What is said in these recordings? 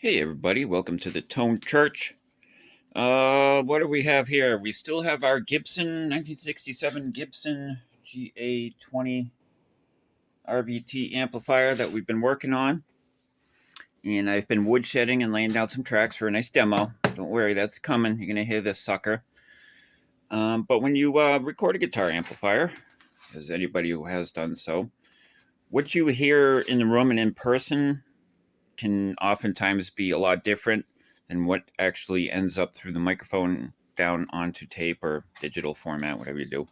Hey everybody, welcome to the Tone Church. What do we have here? We still have our Gibson 1967 Gibson GA-20 RVT amplifier that we've been working on. And I've been woodshedding and laying down some tracks for a nice demo. Don't worry, that's coming. You're going to hear this sucker. But when you record a guitar amplifier, as anybody who has done so, what you hear in the room and in person can oftentimes be a lot different than what actually ends up through the microphone down onto tape or digital format, whatever you do.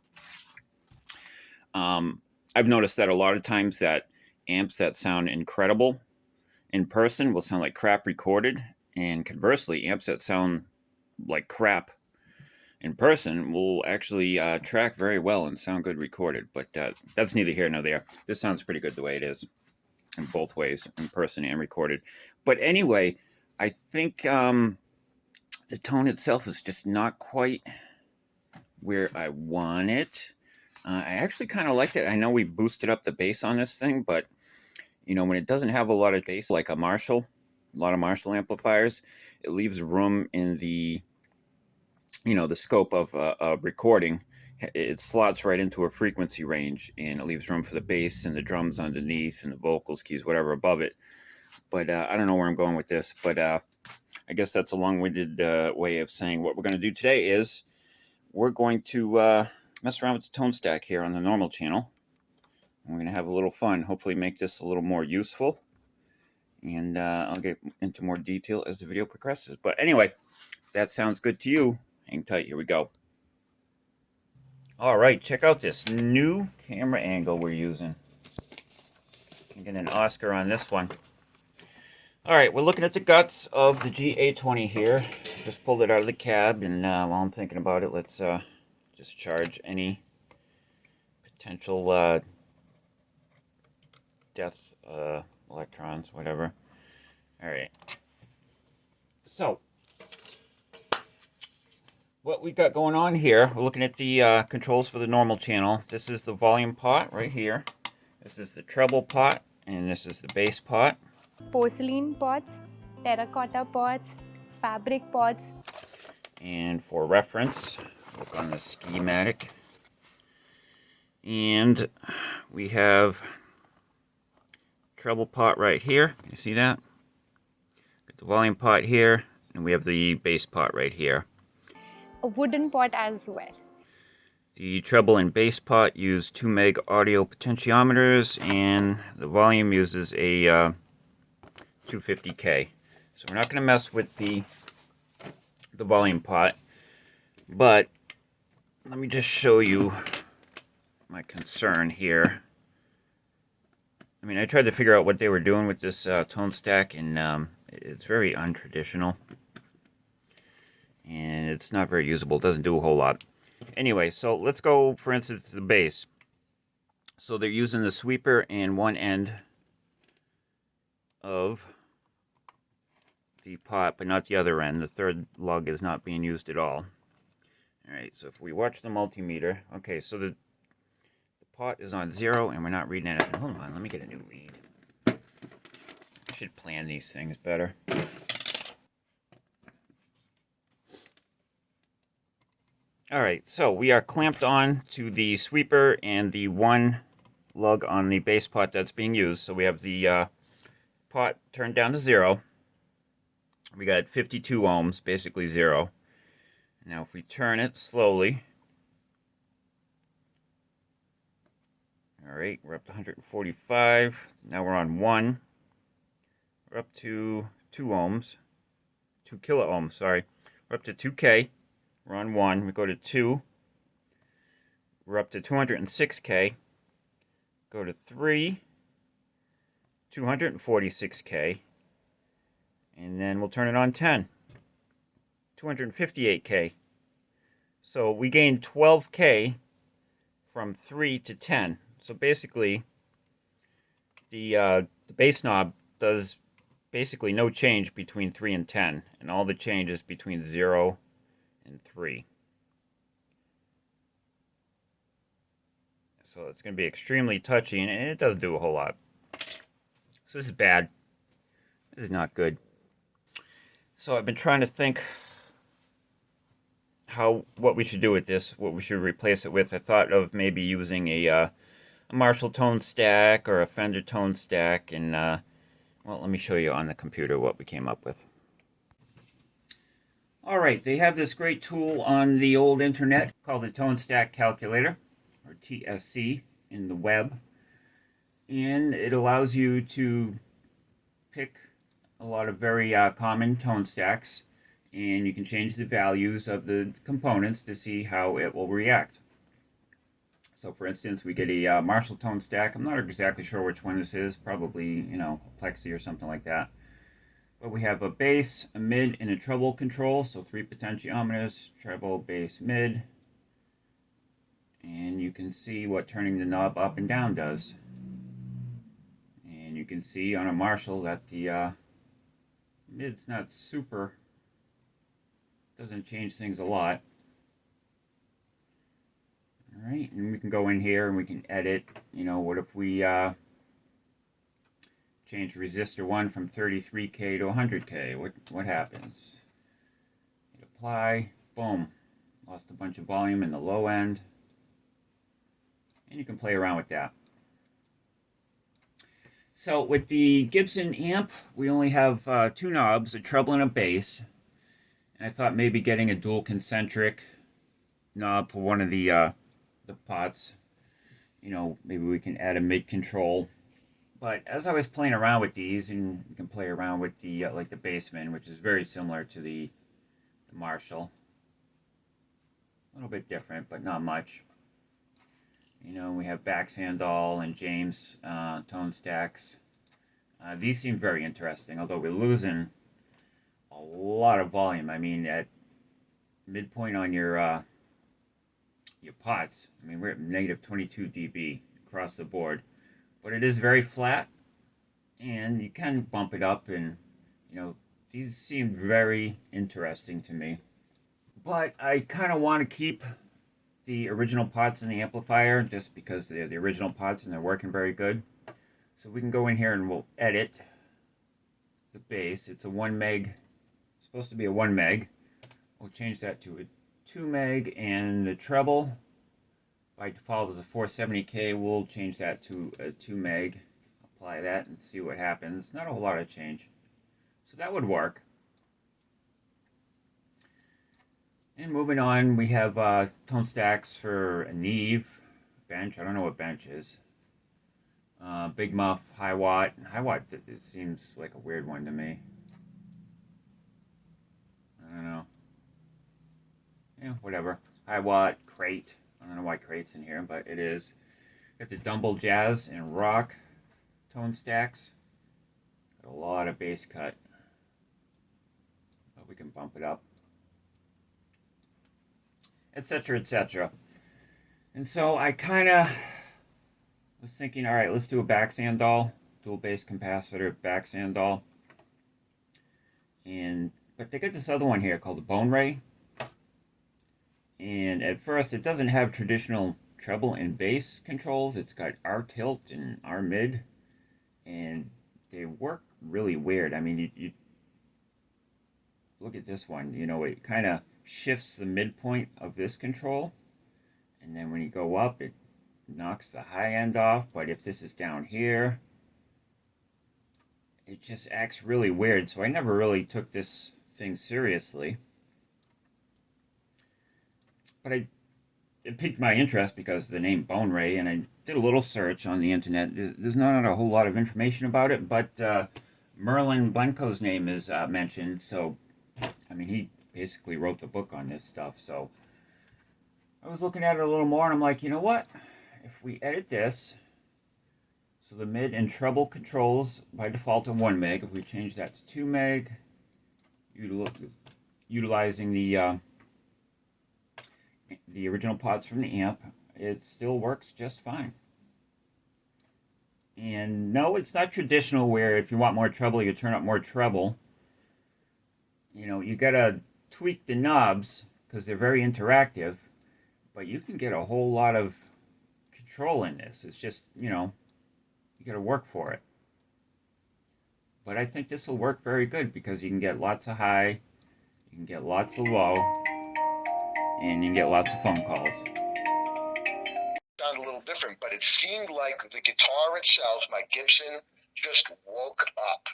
I've noticed that a lot of times that amps that sound incredible in person will sound like crap recorded, and conversely, amps that sound like crap in person will actually track very well and sound good recorded. But that's neither here nor there. This sounds pretty good the way it is, in both ways, in person and recorded. But anyway, I think the tone itself is just not quite where I want it. I actually kind of liked it. I know we boosted up the bass on this thing, but you know, when it doesn't have a lot of bass, like a lot of Marshall amplifiers, it leaves room in the, you know, the scope of recording. It slots right into a frequency range, and it leaves room for the bass and the drums underneath and the vocals, keys, whatever above it. But I don't know where I'm going with this, but I guess that's a long-winded way of saying what we're going to do today is we're going to mess around with the tone stack here on the normal channel. We're going to have a little fun, hopefully make this a little more useful, and I'll get into more detail as the video progresses. But anyway, if that sounds good to you, hang tight, here we go. All right, check out this new camera angle we're using. I'm getting an Oscar on this one. All right, we're looking at the guts of the GA-20 here. Just pulled it out of the cab, and while I'm thinking about it, let's discharge any potential death electrons, whatever. All right. So, what we got going on here, we're looking at the controls for the normal channel. This is the volume pot right here. This is the treble pot, and this is the bass pot. Porcelain pots, terracotta pots, fabric pots. And for reference, look on the schematic. And we have treble pot right here. You see that? Got the volume pot here, and we have the bass pot right here. A wooden pot as well. The treble and bass pot use 2 meg audio potentiometers, and the volume uses a 250K. So we're not going to mess with the volume pot, but let me just show you my concern here. I mean, I tried to figure out what they were doing with this tone stack, and it's very untraditional, and it's not very usable. It doesn't do a whole lot. Anyway, so let's go, for instance, the bass. So they're using the sweeper and one end of the pot, but not the other end. The third lug is not being used at all. All right, so if we watch the multimeter, okay, so the pot is on 0, and we're not reading anything. Hold on, let me get a new read. I should plan these things better. All right, so we are clamped on to the sweeper and the one lug on the bass pot that's being used. So we have the pot turned down to 0. We got 52 ohms, basically 0. Now if we turn it slowly, all right, we're up to 145. Now we're on 1. We're up to 2 ohms, 2 kilo ohms, sorry. We're up to 2K. We're on 1. We go to 2. We're up to 206K. Go to 3. 246K. And then we'll turn it on 10. 258K. So we gained 12K from 3 to 10. So basically, the bass knob does basically no change between 3 and 10, and all the change is between 0 and 3. So it's going to be extremely touchy, and it doesn't do a whole lot. So this is bad. This is not good. So I've been trying to think what we should do with this, what we should replace it with. I thought of maybe using a Marshall tone stack or a Fender tone stack, and well, let me show you on the computer what we came up with. All right, they have this great tool on the old internet called the Tone Stack Calculator, or TSC, in the web, and it allows you to pick a lot of very common tone stacks, and you can change the values of the components to see how it will react. So for instance, we get a Marshall tone stack. I'm not exactly sure which one this is, probably, you know, a plexi or something like that. But we have a bass, a mid, and a treble control, so 3 potentiometers, treble, bass, mid. And you can see what turning the knob up and down does. And you can see on a Marshall that the mid's not super, doesn't change things a lot. Alright, and we can go in here and we can edit, you know, what if we change resistor 1 from 33K to 100K? What happens? Hit apply, boom, lost a bunch of volume in the low end, and you can play around with that. So with the Gibson amp, we only have 2 knobs, a treble and a bass, and I thought maybe getting a dual concentric knob for one of the pots, you know, maybe we can add a mid control. But as I was playing around with these, and you can play around with the like the Bassman, which is very similar to the Marshall, a little bit different, but not much. You know, we have Baxandall and James tone stacks. These seem very interesting, although we're losing a lot of volume. I mean, at midpoint on your pots, I mean, we're at negative 22 dB across the board. But it is very flat, and you can bump it up, and, you know, these seem very interesting to me. But I kind of want to keep the original pots in the amplifier just because they're the original pots and they're working very good. So we can go in here and we'll edit the bass. It's a 1 meg, supposed to be a 1 meg. We'll change that to a 2 meg, and the treble by default is a 470K. We'll change that to a 2 meg. Apply that and see what happens. Not a whole lot of change. So that would work. And moving on, we have tone stacks for a Neve, bench. I don't know what bench is. Big Muff, High Watt. High Watt, it seems like a weird one to me. I don't know. Yeah, whatever. High Watt, Crate. I don't know why Crate's in here, but it is. Got the Dumble Jazz and Rock tone stacks. Got a lot of bass cut. But we can bump it up. Etc., etc. And so I kind of was thinking, all right, let's do a Baxandall, dual bass capacitor Baxandall. But they got this other one here called the Bone Ray. And at first, it doesn't have traditional treble and bass controls. It's got R tilt and R mid, and they work really weird. I mean, you look at this one. You know, it kind of shifts the midpoint of this control, and then when you go up, it knocks the high end off. But if this is down here, it just acts really weird. So I never really took this thing seriously. But it piqued my interest because of the name Bone Ray, and I did a little search on the internet. There's not a whole lot of information about it, but Merlin Blenco's name is mentioned. So, I mean, he basically wrote the book on this stuff. So I was looking at it a little more, and I'm like, you know what? If we edit this, so the mid and treble controls by default are 1 meg. If we change that to 2 meg, utilizing the original pots from the amp, it still works just fine. And no, it's not traditional where if you want more treble, you turn up more treble. You know, you gotta tweak the knobs because they're very interactive, but you can get a whole lot of control in this. It's just, you know, you gotta work for it. But I think this will work very good because you can get lots of high, you can get lots of low, and you can get lots of phone calls. Sound a little different, but it seemed like the guitar itself, my Gibson, just woke up.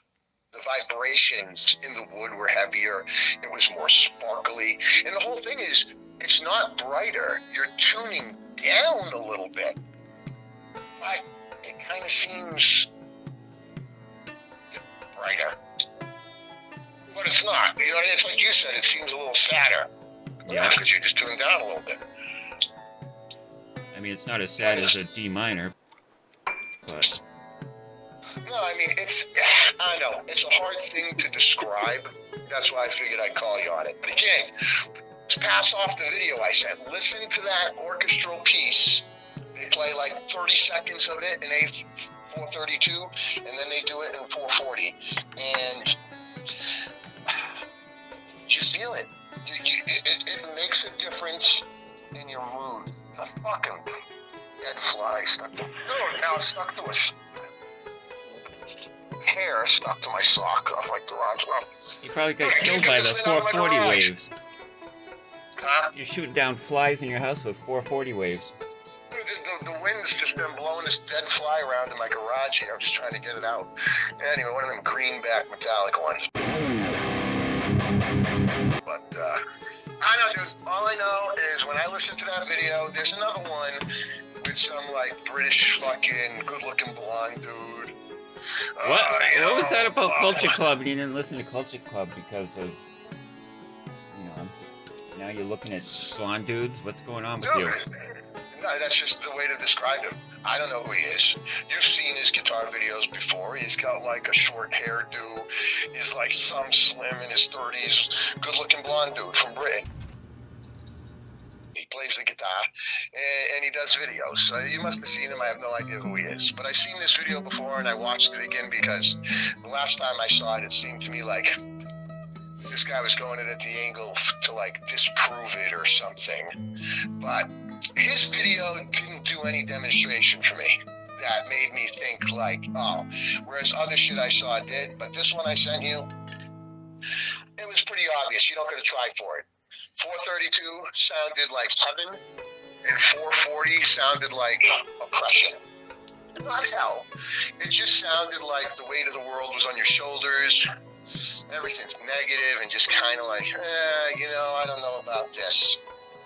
The vibrations in the wood were heavier. It was more sparkly. And the whole thing is, it's not brighter. You're tuning down a little bit. But it kind of seems brighter. But it's not. You know, it's like you said, it seems a little sadder. Yeah. Because you're just tuned down a little bit. I mean, it's not as sad as a D minor, but... No, I mean, I know, it's a hard thing to describe. That's why I figured I'd call you on it. But again, to pass off the video I sent, listen to that orchestral piece. They play like 30 seconds of it in A432, and then they do it in 440. And you feel it. It makes a difference in your mood. The fucking dead fly stuck to... Oh, now it's stuck to a... hair stuck to my sock off my garage. Well, You probably got killed by the 440 waves. Huh? You're shooting down flies in your house with 440 waves. The wind's just been blowing this dead fly around in my garage here. I'm just trying to get it out. Anyway, one of them greenback metallic ones. But, I know, dude. All I know is when I listen to that video, there's another one with some, like, British fucking good-looking blonde dude. What was that about Culture Club? And you didn't listen to Culture Club because of, now you're looking at blonde dudes? What's going on with you? No, that's just the way to describe him. I don't know who he is. You've seen his guitar videos before. He's got like a short hairdo. He's like some slim in his 30s, good-looking blonde dude from Britain. He plays the guitar, and he does videos. So you must have seen him. I have no idea who he is. But I've seen this video before, and I watched it again because the last time I saw it, it seemed to me like this guy was going in at the angle to like disprove it or something. But his video didn't do any demonstration for me that made me think like, oh, whereas other shit I saw did. But this one I sent you, it was pretty obvious. You don't got to try for it. 432 sounded like heaven, and 440 sounded like oppression. Not hell. It just sounded like the weight of the world was on your shoulders. Everything's negative and just kind of like, I don't know about this.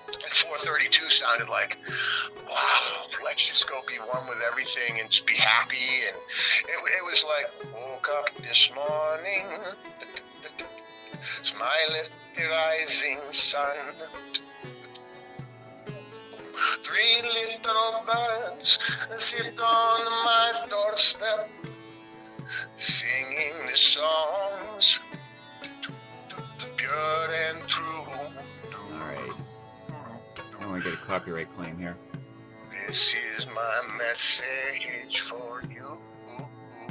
And 432 sounded like, wow, let's just go be one with everything and just be happy. And it was like, woke up this morning, smiling at the rising sun. 3 little birds sit on my doorstep, singing the songs, pure and true. Alright. I don't want to get a copyright claim here. This is my message for you.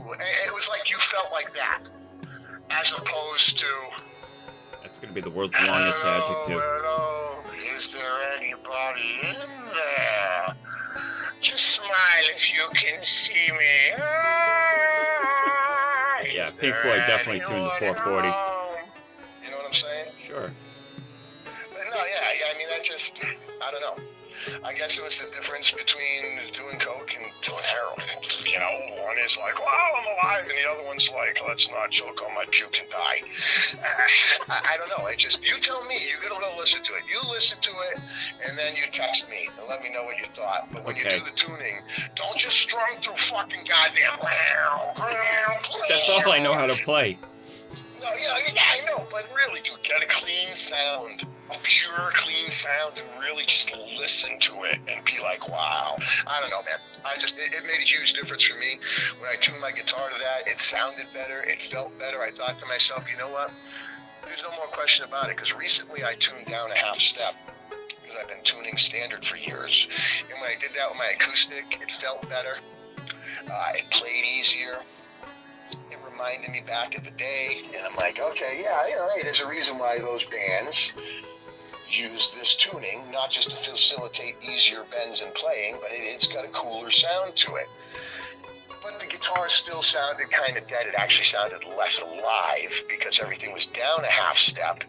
It was like you felt like that, as opposed to... That's going to be the world's longest adjective. Hello, is there anybody in there? Just smile if you can see me. Yeah, Pink Floyd definitely tuned the 440. You know what I'm saying? Sure. But no, yeah, I mean, that just, I don't know. I guess it was the difference between doing coke and doing heroin. One is like, wow, I'm alive, and the other one's like, let's not choke on my puke and die. I don't know. You tell me. You're going to listen to it. You listen to it, and then you text me and let me know what you thought. But when you do the tuning, don't just strum through fucking goddamn... That's all I know how to play. No, yeah, I know, but really, dude, get a clean sound. A pure, clean sound, and really just listen to it and be like, wow. I don't know, man. It made a huge difference for me. When I tuned my guitar to that, it sounded better. It felt better. I thought to myself, you know what? There's no more question about it, because recently I tuned down a half step, because I've been tuning standard for years. And when I did that with my acoustic, it felt better. It played easier. It reminded me back of the day, and I'm like, okay, yeah, hey, there's a reason why those bands use this tuning, not just to facilitate easier bends and playing, but it's got a cooler sound to it. But but the guitar still sounded kind of dead. It actually sounded less alive because everything was down a half step,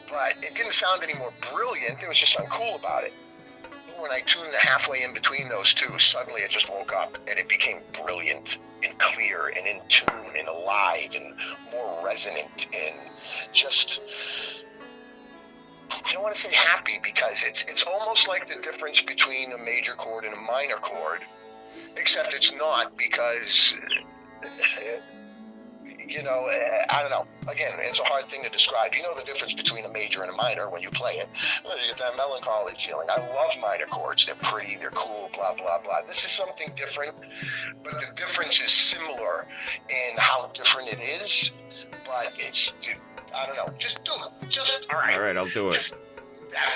but it didn't sound any more brilliant. There was just something cool about it. When I tuned halfway in between those two, suddenly it just woke up and it became brilliant and clear and in tune and alive and more resonant and just, I don't want to say happy, because it's almost like the difference between a major chord and a minor chord, except it's not, because you know, I don't know. Again, it's a hard thing to describe. You know the difference between a major and a minor when you play it. Well, you get that melancholy feeling. I love minor chords. They're pretty, they're cool, blah, blah, blah. This is something different, but the difference is similar in how different it is. But it's, I don't know. Just do it. Just, all right. All right, I'll do it. Just, that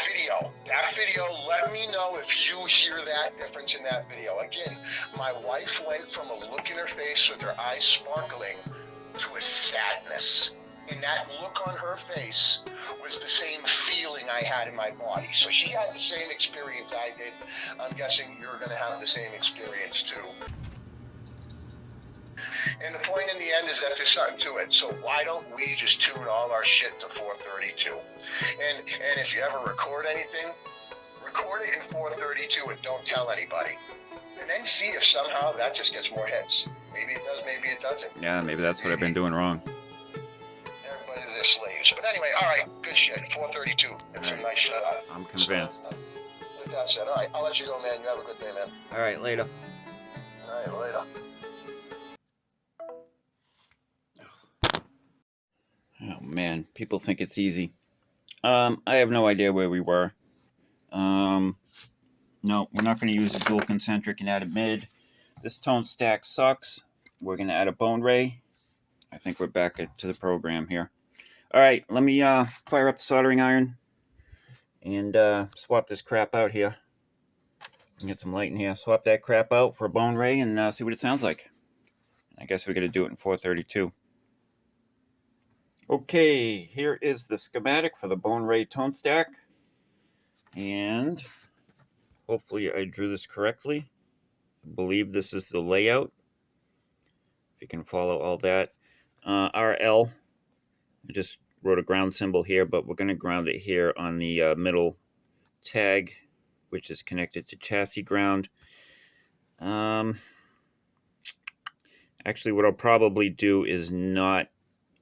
video, let me know if you hear that difference in that video. Again, my wife went from a look in her face with her eyes sparkling to a sadness. And that look on her face was the same feeling I had in my body. So she had the same experience I did. I'm guessing you're going to have the same experience too. And the point in the end is that there's something to it. So why don't we just tune all our shit to 432? And if you ever record anything, record it in 432 and don't tell anybody. And then see if somehow that just gets more hits. Maybe it does, maybe it doesn't. Yeah, maybe that's what I've been doing wrong. Everybody's their slaves. But anyway, all right, good shit. 432. It's a nice shit. I'm convinced. With that said, all right, I'll let you go, man. You have a good day, man. All right, later. All right, later. Oh man, people think it's easy. I have no idea where we were. No, we're not going to use a dual concentric and add a mid. This tone stack sucks. We're going to add a bone ray. I think we're back to the program here. All right, let me fire up the soldering iron and swap this crap out here. Get some light in here. Swap that crap out for a bone ray and see what it sounds like. I guess we're going to do it in 432. Okay, here is the schematic for the bone ray tone stack. And hopefully I drew this correctly. I believe this is the layout. If you can follow all that. RL, I just wrote a ground symbol here, but we're going to ground it here on the middle tag, which is connected to chassis ground. Actually, what I'll probably do is not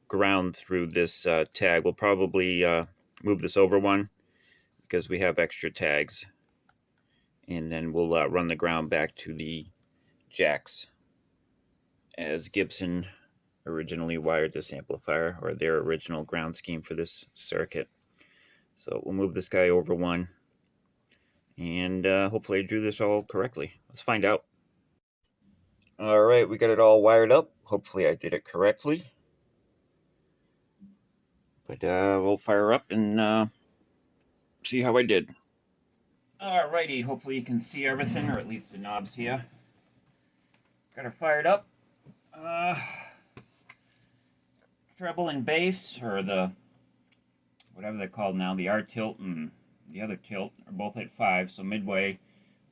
ground through this tag. We'll probably move this over one because we have extra tags. And then we'll run the ground back to the jacks as Gibson originally wired this amplifier, or their original ground scheme for this circuit. So we'll move this guy over one, and hopefully I drew this all correctly. Let's find out. All right, we got it all wired up. Hopefully I did it correctly. But we'll fire up and see how I did. Alrighty, hopefully you can see everything, or at least the knobs here. Got her fired up. Treble and bass, or the whatever they're called now, the R tilt and the other tilt are both at 5, so midway.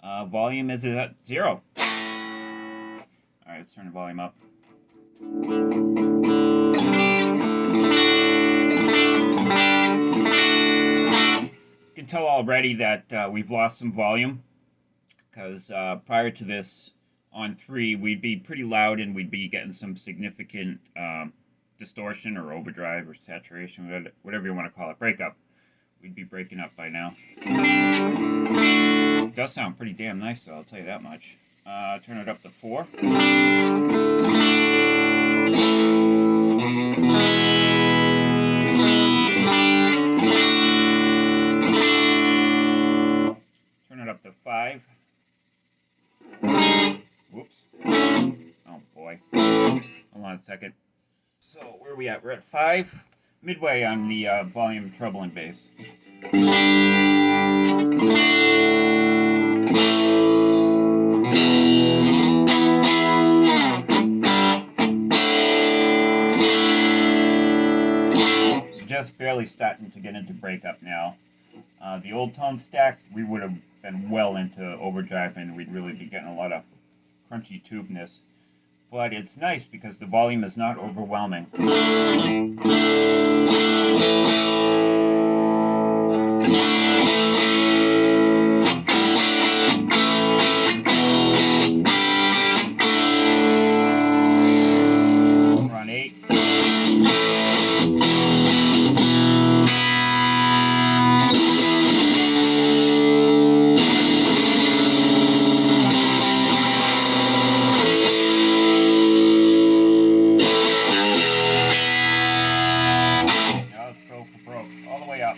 Volume is at 0. Alright, let's turn the volume up. You can tell already that we've lost some volume, because prior to this on 3 we'd be pretty loud and we'd be getting some significant distortion or overdrive or saturation, whatever you want to call it, breakup. We'd be breaking up by now. It does sound pretty damn nice though, I'll tell you that much. Turn it up to 4. Turn it up to 5. Whoops. Oh boy. Hold on a second. So where are we at? We're at 5. Midway on the volume, treble, and bass. Just barely starting to get into breakup now. The old tone stacks, we would have been well into overdrive and we'd really be getting a lot of crunchy tubeness. but it's nice because the volume is not overwhelming. We're on 8. All the way up.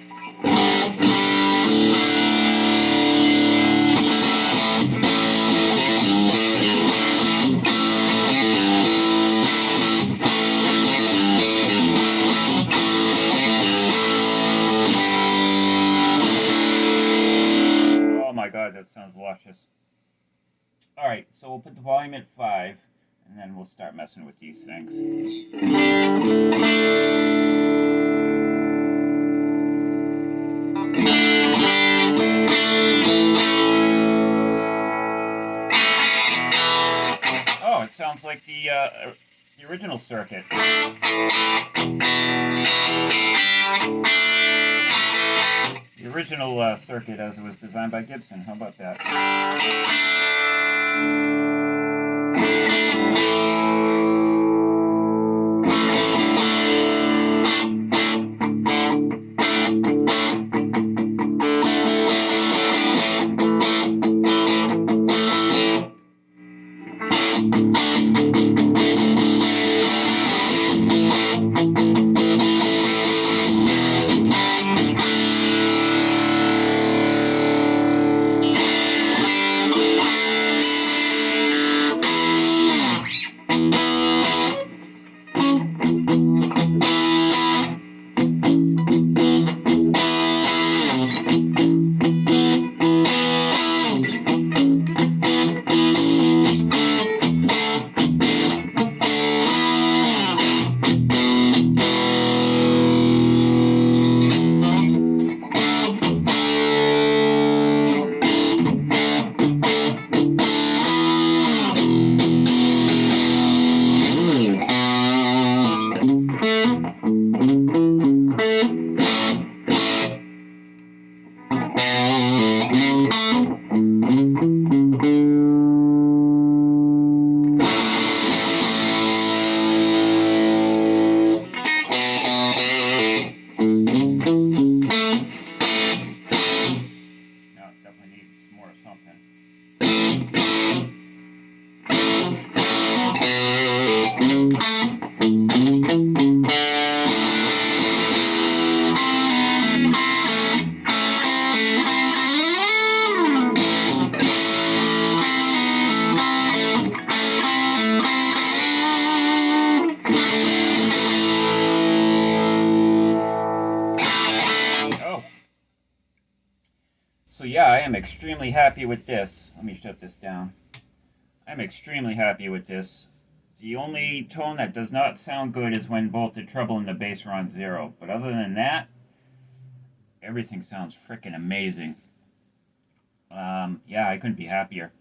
Oh my god, that sounds luscious. Alright, so we'll put the volume at 5, and then we'll start messing with these things. Oh, it sounds like the original circuit. The original circuit as it was designed by Gibson. How about that? So yeah, I am extremely happy with this. Let me shut this down. I'm extremely happy with this. The only tone that does not sound good is when both the treble and the bass are on 0. But other than that, everything sounds freaking amazing. Yeah, I couldn't be happier.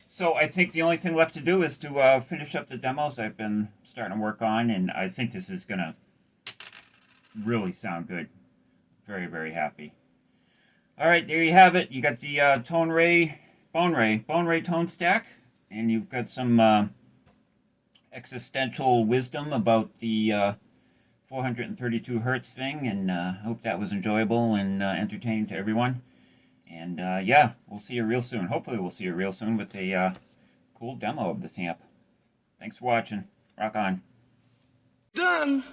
So I think the only thing left to do is to finish up the demos I've been starting to work on, and I think this is going to really sound good. Very, very happy. Alright, there you have it. You got the Bone Ray tone stack, and you've got some existential wisdom about the 432 hertz thing, and I hope that was enjoyable and entertaining to everyone. And yeah, we'll see you real soon. Hopefully we'll see you real soon with a cool demo of this amp. Thanks for watching. Rock on. Done!